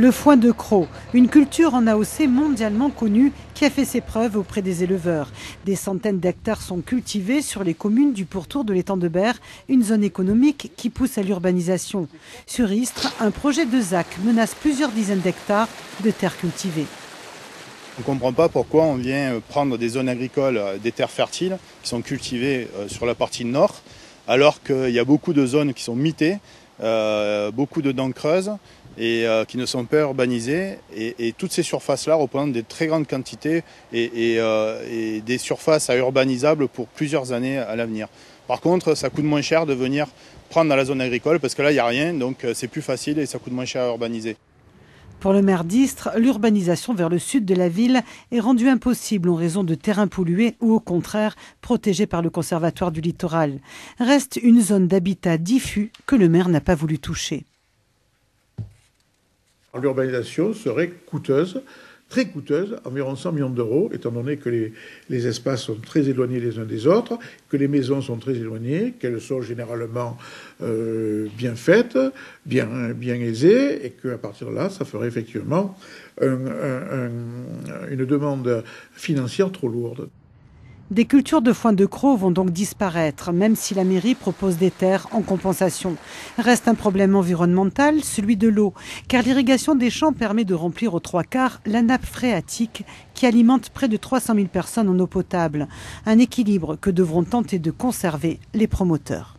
Le foin de Crau, une culture en AOC mondialement connue qui a fait ses preuves auprès des éleveurs. Des centaines d'hectares sont cultivés sur les communes du pourtour de l'étang de Berre, une zone économique qui pousse à l'urbanisation. Sur Istres, un projet de ZAC menace plusieurs dizaines d'hectares de terres cultivées. On ne comprend pas pourquoi on vient prendre des zones agricoles, des terres fertiles qui sont cultivées sur la partie nord, alors qu'il y a beaucoup de zones qui sont mitées, beaucoup de dents creuses et qui ne sont pas urbanisées. Et toutes ces surfaces-là représentent des très grandes quantités et des surfaces à urbanisables pour plusieurs années à l'avenir. Par contre, ça coûte moins cher de venir prendre dans la zone agricole parce que là, il n'y a rien, donc c'est plus facile et ça coûte moins cher à urbaniser. Pour le maire d'Istres, l'urbanisation vers le sud de la ville est rendue impossible en raison de terrains pollués ou au contraire protégés par le Conservatoire du littoral. Reste une zone d'habitat diffus que le maire n'a pas voulu toucher. L'urbanisation serait coûteuse, très coûteuse, environ 100 millions d'euros, étant donné que les espaces sont très éloignés les uns des autres, que les maisons sont très éloignées, qu'elles sont généralement bien faites, bien aisées, et qu'à partir de là, ça ferait effectivement une demande financière trop lourde. Des cultures de foin de Crau vont donc disparaître, même si la mairie propose des terres en compensation. Reste un problème environnemental, celui de l'eau, car l'irrigation des champs permet de remplir aux 3/4 la nappe phréatique qui alimente près de 300 000 personnes en eau potable. Un équilibre que devront tenter de conserver les promoteurs.